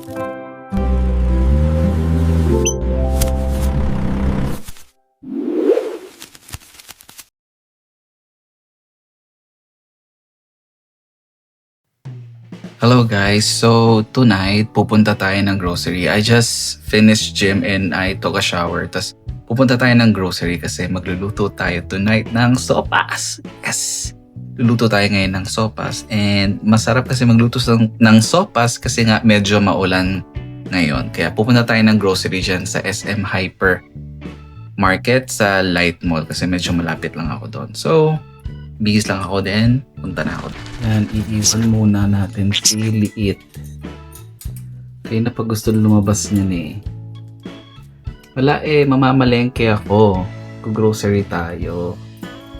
Hello guys, so tonight pupunta tayo ng grocery. I just finished gym and I took a shower. Tas pupunta tayo ng grocery kasi magluluto tayo tonight ng sopas. Yes! Luluto tayo ngayon ng sopas and masarap kasi magluto ng sopas kasi nga medyo maulan ngayon. Kaya pupunta tayo ng grocery dyan sa SM Hyper Market sa Light Mall kasi medyo malapit lang ako doon. So, bihis lang ako din. Punta na ako. Yan, iiwan muna natin si Liit. Kaya na pa gusto lumabas niyan eh. Wala eh, mamamalengke ako. Grocery tayo.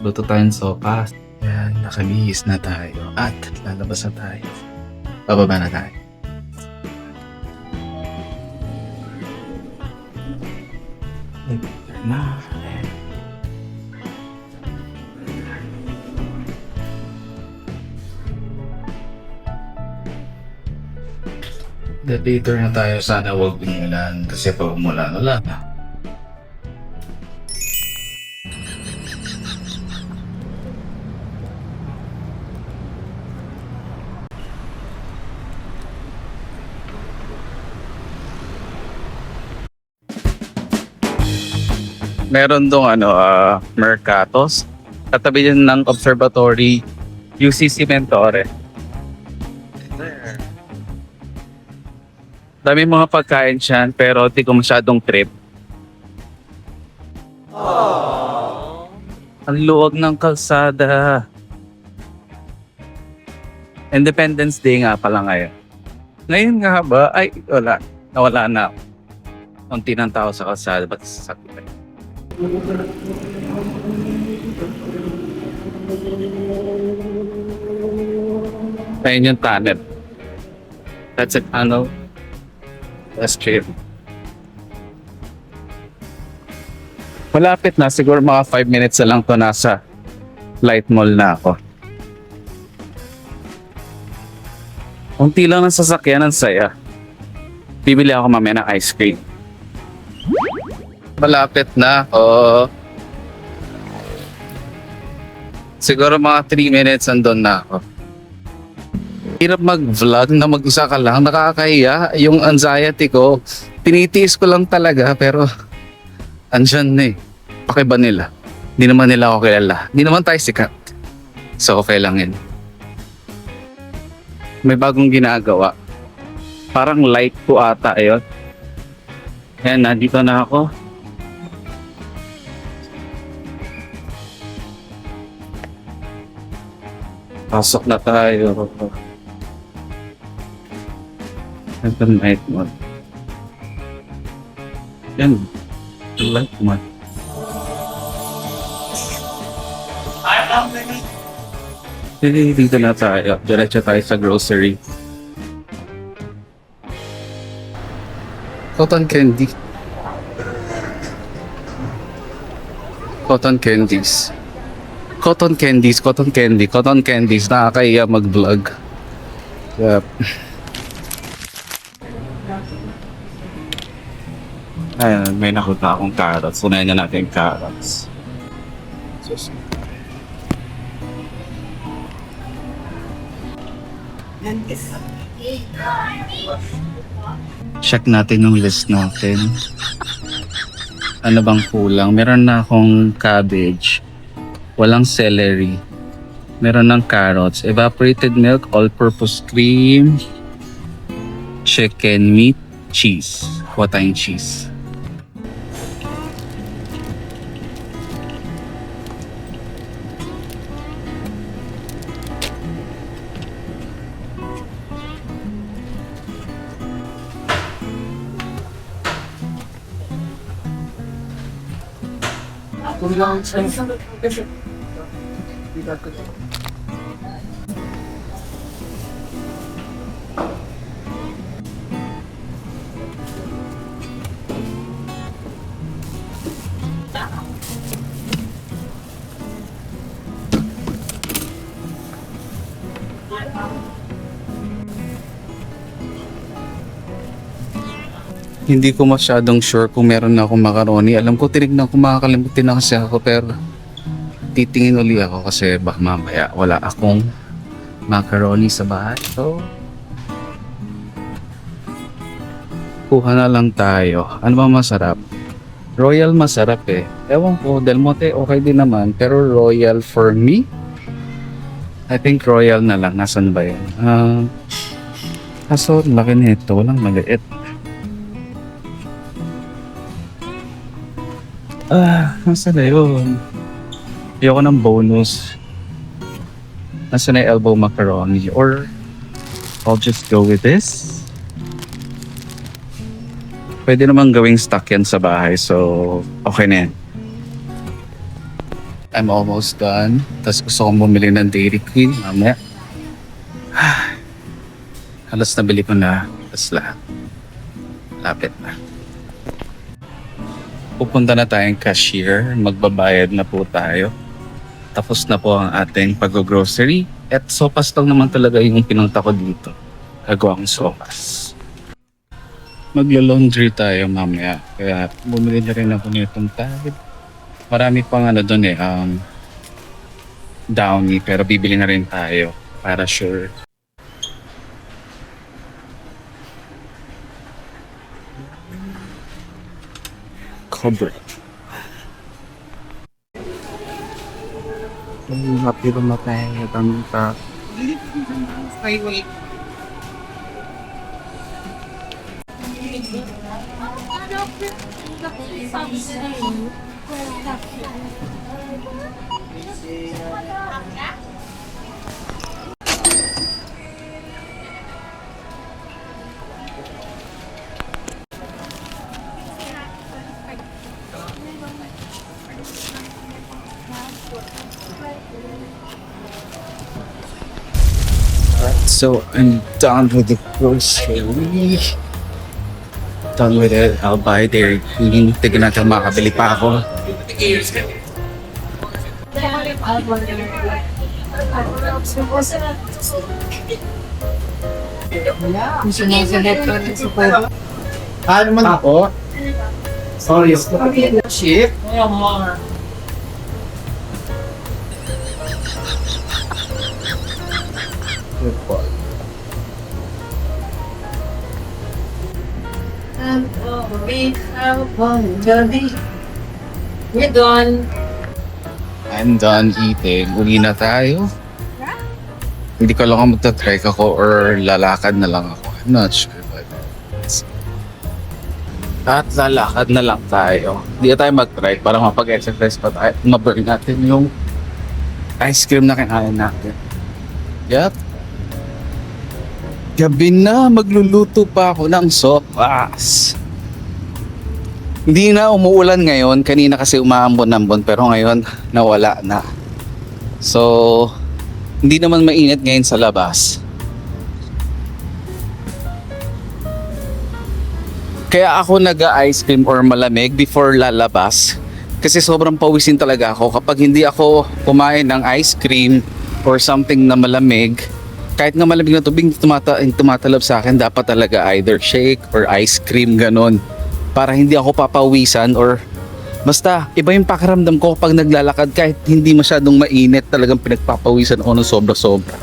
Luto tayong sopas. Yan, nakabihis na tayo. At lalabas na tayo. Bababa na tayo. Na. Later na tayo, sana huwag umulan kasi pag umulan, wala na. Meron dong Mercatos. Katabi din ng Observatory UCC Mentore. Dami mga pagkain dyan, pero di ko masyadong trip. Ang luwag ng kalsada. Independence Day nga pala ngayon. Ngayon nga ba? Ay, wala. Nawala na ako. Unti ng tao sa kalsada, ba't sasakit? Ayun yung tunnel. That's a tunnel. That's true. Malapit na, siguro mga 5 minutes na lang to nasa Light Mall na ako. Unti lang ng sasakyan, ang saya. Bibili ako mamaya ng ice cream. Malapit na ako. Siguro mga 3 minutes andun na ako. Hirap mag-vlog na mag-isa ka lang. Nakakahiya yung anxiety ko. Tinitiis ko lang talaga pero andyan na eh. Pakiba nila. Hindi naman nila ako kilala. Hindi naman tayo sikat. So okay lang yun. May bagong ginagawa. Parang light ko ata yun. Ayan, nandito na ako. Pasok na tayo. Ito Light Mall. Yan. Light Mall. Dito na tayo. Diretso tayo sa grocery. Cotton candy. Cotton candies. Cotton candies, cotton candy, cotton candies. Nakakaya mag-vlog. Yep. Ayan, may nakuha akong carrots. Unahin na natin yung carrots. Check natin yung list natin. Ano bang kulang? Meron na akong cabbage. Walang celery. Meron ng carrots. Evaporated milk, all-purpose cream, chicken, meat, cheese. Kuha tayong cheese. Hindi ko masyadong sure kung meron na akong macaroni. Alam ko tinignan ko, makakalimutin na kasi ako, pero titingin uli ako kasi baka mamaya wala akong macaroni sa bahay. So, kuha na lang tayo. Ano ba masarap? Royal masarap eh. Ewan ko, Del Monte okay din naman, pero Royal for me, I think Royal na lang. Nasaan ba yun? Kaso, laki nito. Walang maliit. Nasaan na yun? Ayoko ng bonus. Nasaan na yung elbow macaroni? Or, I'll just go with this. Pwede namang gawing stock yan sa bahay. So, okay na yan. I'm almost done. Tapos gusto kong bumili ng Dairy Queen. Mamaya. Halos nabili ko na. Tapos lahat. Lapit na. Pupunta na tayong cashier. Magbabayad na po tayo. Tapos na po ang ating pag-grocery. At sopas lang naman talaga yung pinunta ko dito. Gagawang sopas. Maglo-laundry tayo mamaya. Kaya bumili na rin ako nitong tawid. Marami pang doon downy, pero bibili na rin tayo para sure. Cover. Happy ba matay ang ta? Wait. So I'm done with the grocery. Done with it. I'll buy Dairy Queen. Tignan natin makakabili pa ako. Ano man ako? Sorry. Ship? We're done. I'm done eating. Uli na tayo. Hindi ko lang kung magta-trek ako or lalakad na lang ako. I'm not sure. But... At lalakad na lang tayo. Hindi na tayo mag-trek para mapag-exercise pa tayo. Ma-burn natin yung ice cream na kinain natin. Yup. Gabi na, magluluto pa ako ng sopas. Hindi na umuulan ngayon. Kanina kasi umaambon-ambon pero ngayon nawala na. So, hindi naman mainit ngayon sa labas. Kaya ako nag-ice cream or malamig before lalabas. Kasi sobrang pawisin talaga ako. Kapag hindi ako kumain ng ice cream or something na malamig, kahit nga malamig na tubig tumatalab sa akin, dapat talaga either shake or ice cream, ganon. Para hindi ako papawisan or basta iba yung pakiramdam ko kapag naglalakad kahit hindi masyadong mainit, talagang pinagpapawisan ako ng sobra-sobra.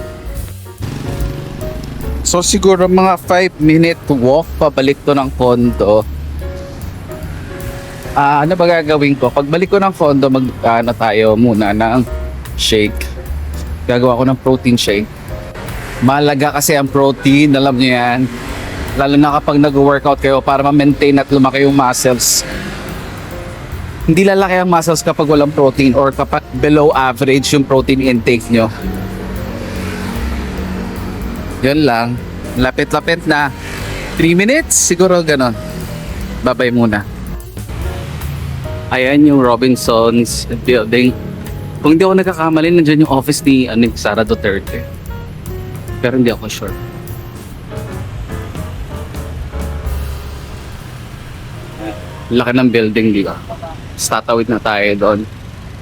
So siguro mga 5-minute walk pabalik to ng condo. Ano ba gagawin ko? Pagbalik ko ng condo, tayo muna ng shake. Gagawa ko ng protein shake. Mahalaga kasi ang protein, alam niyo yan. Lalo na kapag nag-workout kayo para ma-maintain at lumaki yung muscles. Hindi lalaki ang muscles kapag walang protein or kapag below average yung protein intake nyo. Yun lang. Lapit-lapit na. 3 minutes? Siguro ganon. Babay muna. Ayan yung Robinson's building. Kung hindi ako nagkakamali, nandiyan yung office ni Sara Duterte. Pero hindi ako sure. Laki ng building, di ba? Tatawid na tayo doon.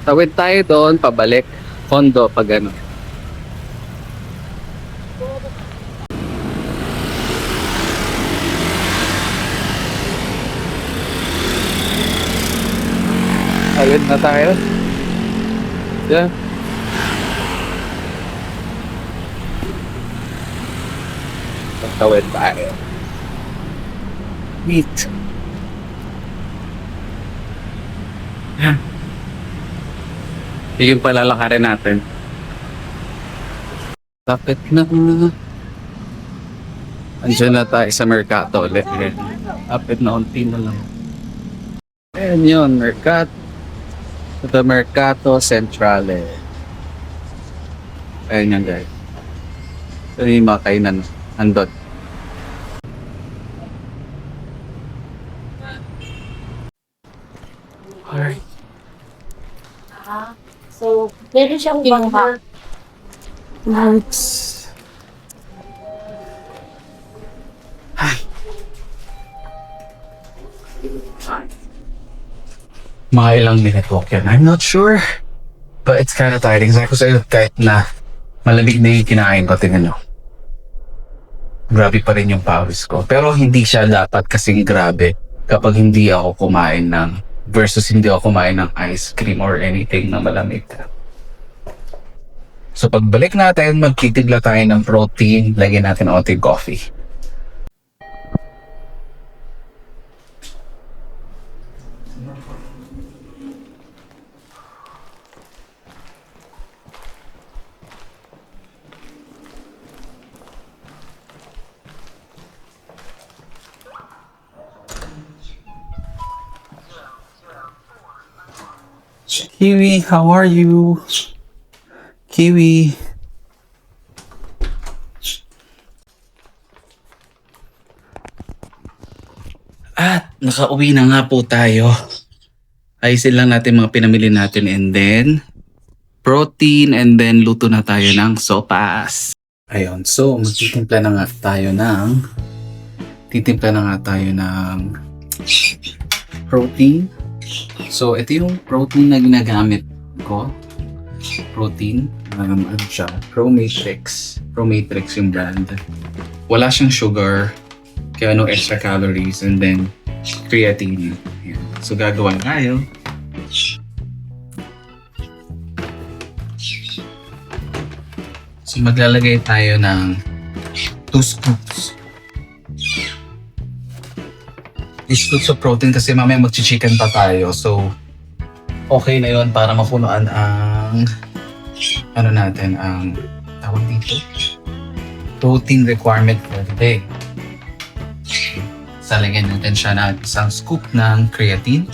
Tawid tayo doon, pabalik. Condo, pag ano. Tawid na tayo. Yeah. Tawid tayo. Meet. Yan. Yung palalakarin natin. Lapit na. Andiyan na tayo sa Mercato ulit. Lapit na unti na lang. Ayan yun, Mercato. The Mercato Centrale. Ayan yan guys. Ito yung mga kainan. Andot. Alright. So, meron siyang bangka. Nice. Mga ilang minute walk yan. I'm not sure. But it's kind of tiring. Sabi ko sa'yo, kahit na malamig na yung kinain ko, tingnan nyo. Grabe pa rin yung pawis ko. Pero hindi siya dapat kasing grabe kapag hindi ako kumain ng versus hindi ako kumain ng ice cream or anything na malamig. So pagbalik natin, magtitigla tayo ng protein, lagyan natin ng onting coffee. Kiwi, how are you? Kiwi. At nakauwi na nga po tayo. Ayusin lang natin mga pinamili natin and then protein and then luto na tayo ng sopas. Ayun, so magtitimpla na nga tayo ng protein. So ito yung protein na ginagamit ko. Protein, ano siya? Promatrix yung brand. Wala siyang sugar, kaya no extra calories, and then creatine. Ayan. So gagawa tayo. So maglalagay tayo ng 2 scoops. 2 scoops of protein kasi mamaya mag-chicken pa tayo. So okay na yun para mapunuan ang ang tawag dito, protein requirement for the day. Salagyan natin siya na isang scoop ng creatine.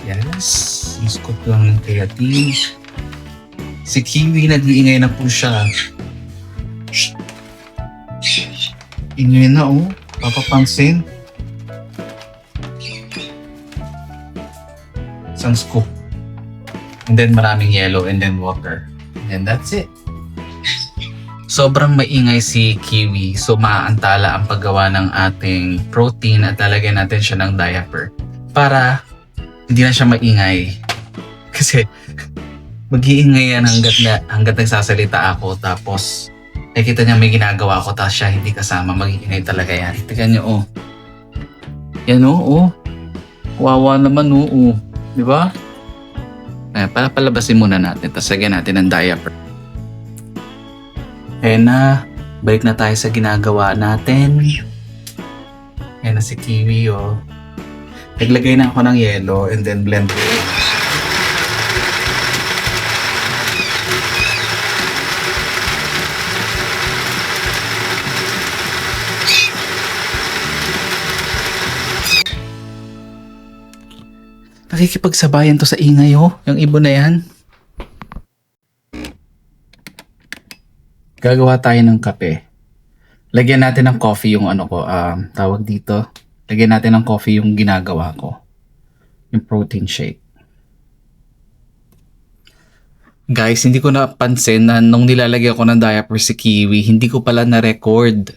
Yes, isang scoop lang ng creatine. Si Kiwi nag-iingay na po siya. Ingay na oh, papapansin. Isang scoop. And then maraming yellow and then water. And that's it. Sobrang maingay si Kiwi, so maaantala ang paggawa ng ating protein at lalagyan natin siya ng diaper para hindi na siya maingay. Kasi mag-iingay yan hanggat nagsasalita ako, tapos nakikita niya may ginagawa ako tapos siya hindi kasama, mag-iingay talaga yan. Tignan niyo oh. Yan oh. Wawa naman oh. Di ba? Para palabasin muna natin, tapos lagyan natin ng diaper. Ayan na, balik na tayo sa ginagawa natin. Ayan na si Kiwi oh. Naglagay na ako ng yellow and then blend it. Nakikipagsabayan to sa ingay oh, yung ibon na yan. Gagawa tayo ng kape. Lagyan natin ng coffee yung tawag dito. Lagyan natin ng coffee yung ginagawa ko. Yung protein shake. Guys, hindi ko napansin na nung nilalagyan ko ng diaper si Kiwi, hindi ko pala na-record.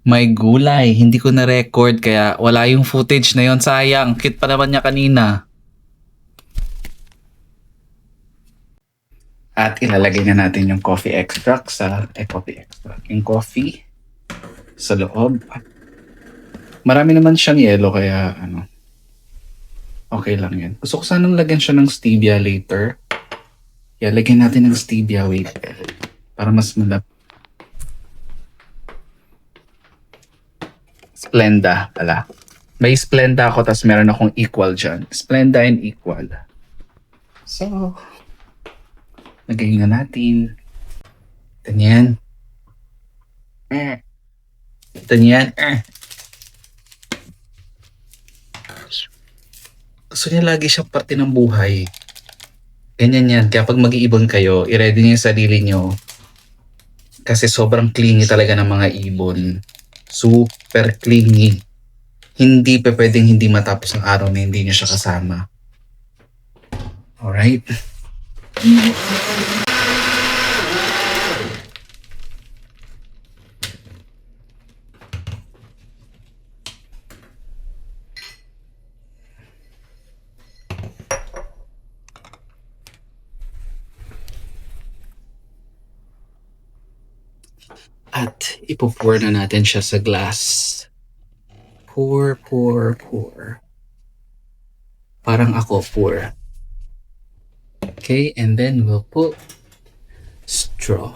May gulay, hindi ko na-record kaya wala yung footage na yon. Sayang, cute pa naman niya kanina. At ilalagay na natin yung coffee extract yung coffee sa loob. Marami naman siyang yellow kaya Okay lang yan. Gusto ko sanang lagyan siya ng stevia later. Yeah, lagyan natin ng stevia. Wait. Para mas malap. Splenda pala. May Splenda ako, tapos meron akong equal dyan. Splenda and equal. So, lagay na natin. Ganyan. Ganyan. Gusto niya lagi siyang parte ng buhay. Ganyan yan. Kaya pag mag-iibon kayo, i-ready niyo yung sarili niyo. Kasi sobrang clingy talaga ng mga ibon. Super clingy. Hindi pa pwedeng hindi matapos ang araw na hindi niyo siya kasama. Alright? At ipo-pour na natin siya sa glass. Pour, pour, pour. Parang ako, pour. Okay, and then we'll put straw.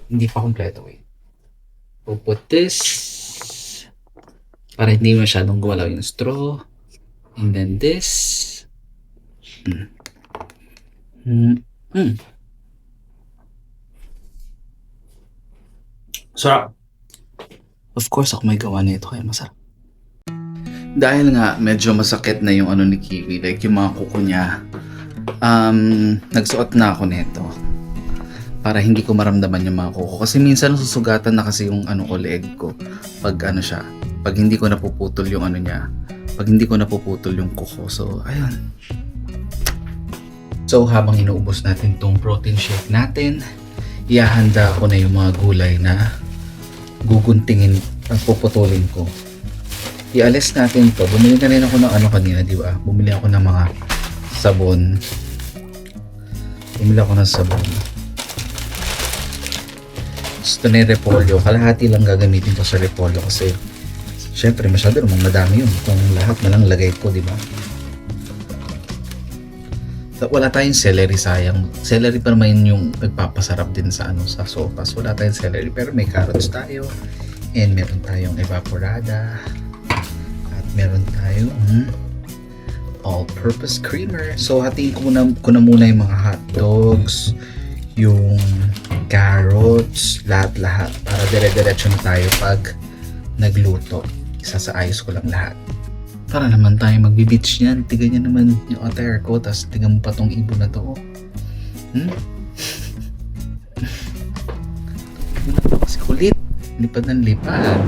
Hindi pa kompleto, wait. We'll put this para hindi masyadong gumalaw yung straw. And then this. Sarap. Of course, ako may gawa nito kaya masarap. Dahil nga medyo masakit na yung ano ni Kiwi, like yung mga kuko niya, nagsuot na ako nito para hindi ko maramdaman yung mga kuko. Kasi minsan susugatan na kasi yung ano ko, leg ko. Pag ano siya, pag hindi ko napuputol yung ano niya, pag hindi ko napuputol yung kuko. So, ayun. So, habang inuubos natin tong protein shake natin, ihahanda ko na yung mga gulay na guguntingin at puputulin ko. I-alis natin to. Bumili na rin ako ng ano kanina, di ba? Bumili ako ng mga sabon. Bumili ako ng sabon. Gusto na yung repolyo. Kalahati lang gagamitin ko sa repolyo kasi syempre masyado naman madami yun. Kung lahat na lang lagay ko, di ba? So, wala tayong celery, sayang. Celery pa naman yung nagpapasarap din sa ano, sa sopas. Wala tayong celery pero may carrots tayo. And meron tayong evaporada. At meron tayong all-purpose creamer. So hatiin ko na muna yung mga hot dogs, yung carrots, lahat-lahat. Para dire-diretso na tayo pag nagluto. Isasaayos ko lang lahat. Para naman tayo magbe-beach niyan. Tigan niya naman yung attire ko. Tapos tigan mo pa tong ibon na to. Kasi kulit. Lipad ng lipad.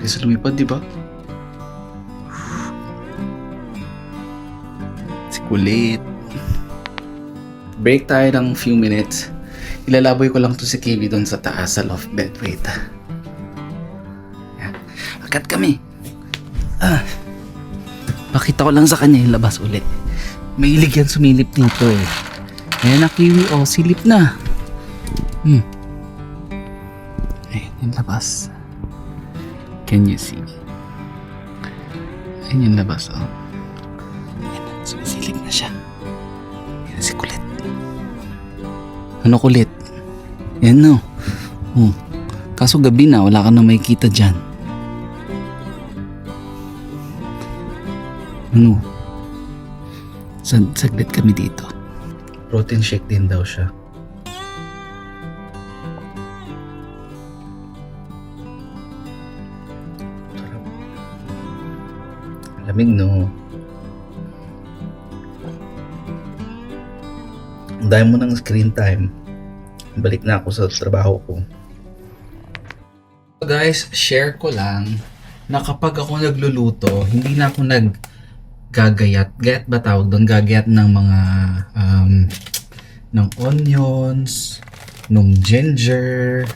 Kasi lumipad, di ba? Si kulit. Break tayo ng few minutes. Ilalaboy ko lang to si Kiwi doon sa taas sa loft bed. Wait. Yan. Akat kami. Pakita ko lang sa kanya yung labas ulit. Mahilig yan sumilip dito eh. Ayan na Kiwi. Oh, silip na. Ayan yung labas. Can you see? Ayan yung labas, oh. Ayan na, sumisilip na siya. Ayan na si kulit. Ano kulit? Ayan no. Oh. Kaso gabi na, wala ka na makikita dyan. Ano? Saglit kami dito. Protein shake din daw siya. Lamig no. Dahil mo ng screen time. Balik na ako sa trabaho ko. So guys, share ko lang na kapag ako nagluluto, hindi na ako naggagayat. Gayat ba tawag doon? Gagayat ng mga ng onions, ng ginger,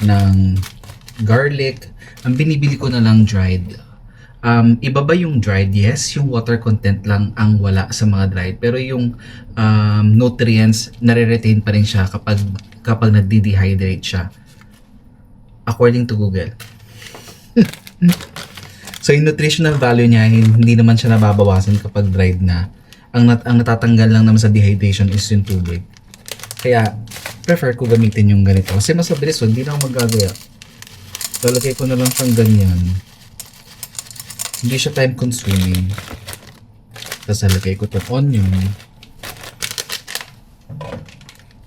ng garlic. Ang binibili ko na lang dried. Iba ba yung dried? Yes, yung water content lang ang wala sa mga dried. Pero yung nutrients, nare-retain pa rin siya kapag nagde-dehydrate siya. According to Google. So yung nutritional value niya, hindi naman siya nababawasan kapag dried na. Ang natatanggal lang naman sa dehydration is yung tubig. Kaya, prefer ko gamitin yung ganito. Kasi mas mabilis, hindi na ako magagaya. Lalagay ko na lang pang ganyan. Hindi siya time consuming. Tapos lalagay ko itong onion.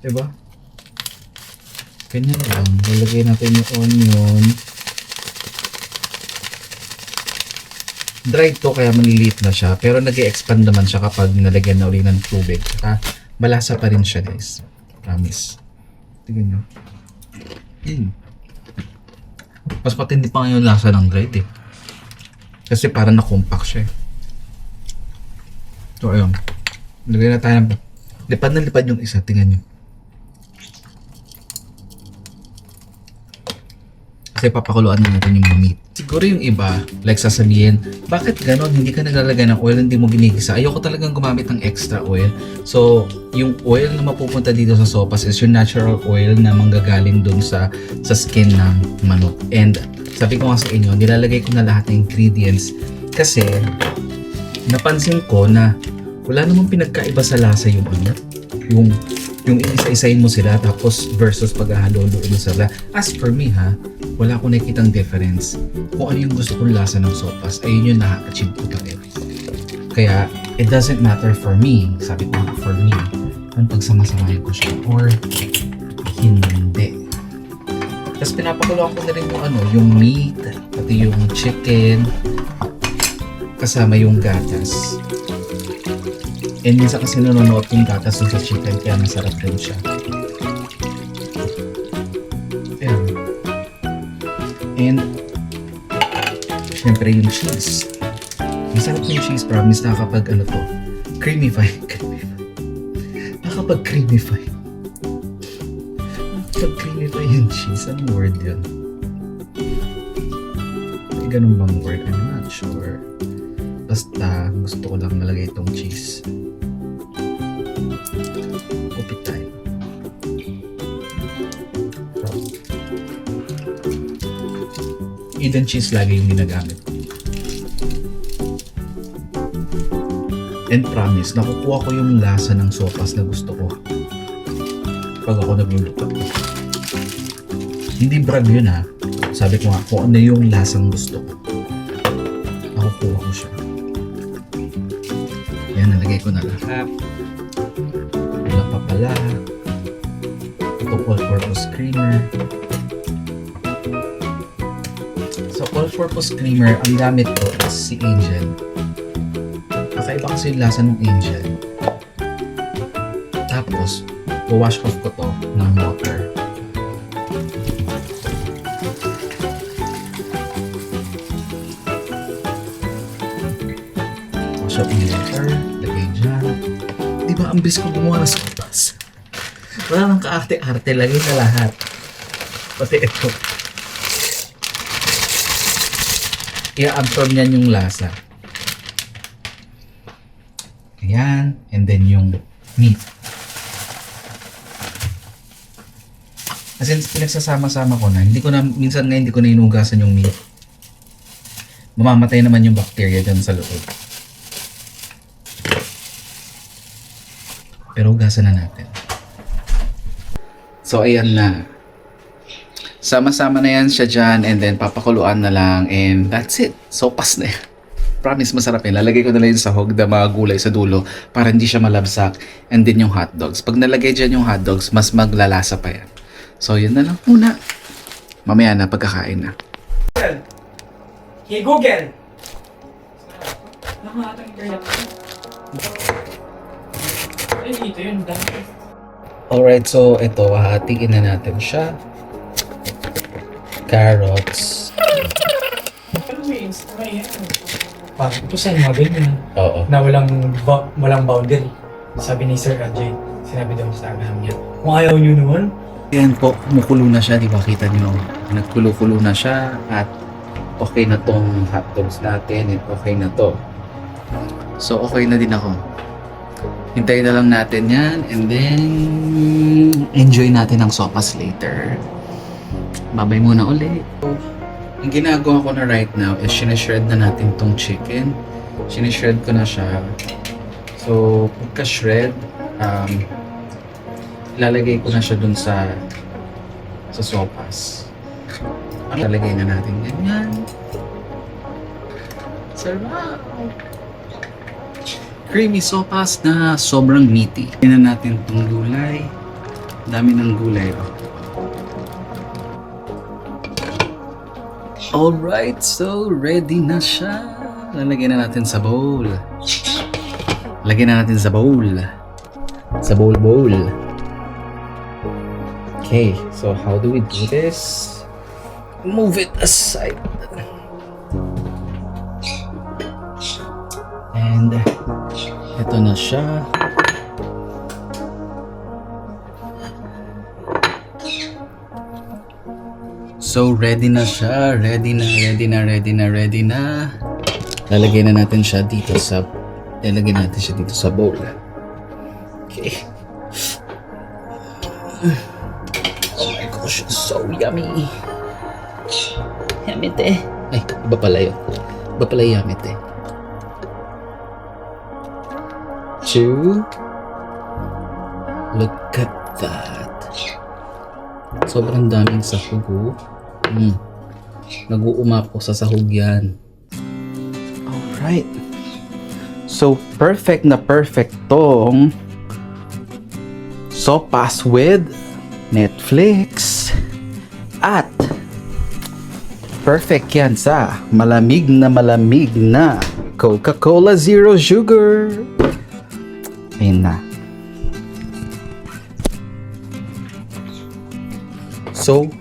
Diba? Ganyan lang. Lalagay natin yung onion. Dried to kaya maliliit na siya. Pero nag-i-expand naman siya kapag nalagyan na uli ng tubig. Saka malasa pa rin siya, guys. Promise. Tingnan nyo. Mas patindi pa ngayon lasa ng dried eh. Kasi parang na-compact siya eh. So ayun. Lagay na tayo ng... Lipad na lipad yung isa. Tingnan nyo. Kasi papakuluan na natin yung meat. Siguro yung iba, like sasabihin, bakit ganon? Hindi ka naglalagay ng oil, hindi mo ginigisa. Ayoko talagang gumamit ng extra oil. So, yung oil na mapupunta dito sa sopas is yung natural oil na manggagaling dun sa skin ng manok. And sabi ko nga sa inyo, nilalagay ko na lahat ng ingredients kasi napansin ko na wala namang pinagkaiba sa lasa yung ano, yung isa-isahin mo sila tapos versus paghahalo-halo mo sila. As for me ha, wala akong nakikitang difference. Kung ano yung gusto kong lasa ng sopas, ayun yung na-achieve ko talaga. Kaya, it doesn't matter for me, sabi ko for me, kung pagsamasamahin ko siya or hindi. Tapos pinapakuluan ko na rin yung ano, yung meat, pati yung chicken, kasama yung gatas. And minsan kasi nanonood yung gatas sa chicken kaya masarap din siya. Ayan. And syempre yung cheese. Masarap yung cheese, promise, nakakapag ano to, creamify. Nakakapag-creamify. Nakakapag-creamify yung cheese. Anong word yun? May ganun bang word? I'm not sure. Basta gusto ko lang malagay itong cheese. Upit tayo. Eden cheese lagi yung ginagamit. And promise, nakukuha ko yung lasa ng sopas na gusto ko pag ako nagluluto. Hindi brag yun ha. Sabi ko nga kung ano yung lasang gusto ko. Nakukuha ko siya. Yan, nalagay ko na lahat. Wala pa pala. Ito all-purpose creamer. So, all-purpose creamer, ang gamit ko is si Angel. Kakaiba kasi yung lasa ng Angel. Tapos, wash off ko to ng water. Wash off ng water. Lagay dyan. Diba, ang bilis ko gumawa ng sopas. Wala nang kaarte-arte. Lagay na lahat. Pati ito. I-absorb niyan yung lasa. Ayan. And then yung meat. Kasi pinagsasama-sama ko na. Minsan nga hindi ko na inugasan yung meat. Mamamatay naman yung bacteria dyan sa loob. Pero ugasan na natin. So ayan na. Sama-sama na yan siya dyan and then papakuluan na lang and that's it. Sopas na yan. Promise masarap yan. Lalagay ko na lang yung sahog na mga gulay sa dulo para hindi siya malabsak and then yung hotdogs. Pag nalagay dyan yung hotdogs, mas maglalasa pa yan. So yun na lang muna. Mamaya na pagkakain na. Hey Google! Ay, dito yun. Alright, so ito, hahatiin na natin siya. Carrots. Pero may yan. Ito sa mga ganyan. Oo. Na walang boundary. Sabi ni Sir Ajay, sinabi daw sa amin niya, kung ayaw nyo naman, Ayan po, kumukulo na siya, di ba? Kita nyo, nagkulo-kulo na siya at okay na tong hotdogs natin and okay na to. So, okay na din ako. Hintayin na lang natin yan and then enjoy natin ang sopas later. Babay muna ulit. Ang ginagawa ko na right now is sinishred na natin tong chicken. Sinishred ko na siya. So, pagka-shred, ilalagay ko na siya dun sa sopas. Ilalagay na natin ganyan. Sarap! Creamy sopas na sobrang meaty. Tignan natin itong gulay. Dami ng gulay. Alright, so ready na siya. Lalagyan na natin sa bowl. Lagyan na natin sa bowl. Sa bowl. Okay, so how do we do this? Move it aside. And ito na siya. So ready na siya. Ready na. Lalagyan na natin siya dito sa bowl. Okay. Oh my gosh, so yummy. Yummy te. Ay, iba pala yun. Iba pala yummy te. Two. Look at that. Sobrang daming sahog. Nag-uumap ko sa sahog yan. Alright. So, perfect na perfect tong sopas with Netflix. At perfect yan sa malamig na Coca-Cola Zero Sugar. Ayun na. So,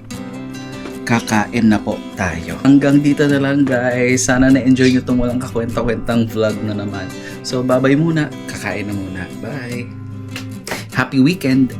kakain na po tayo. Hanggang dito na lang guys. Sana na-enjoy nyo itong walang kakwenta-kwentang vlog na naman. So, babay muna. Kakain na muna. Bye. Happy weekend!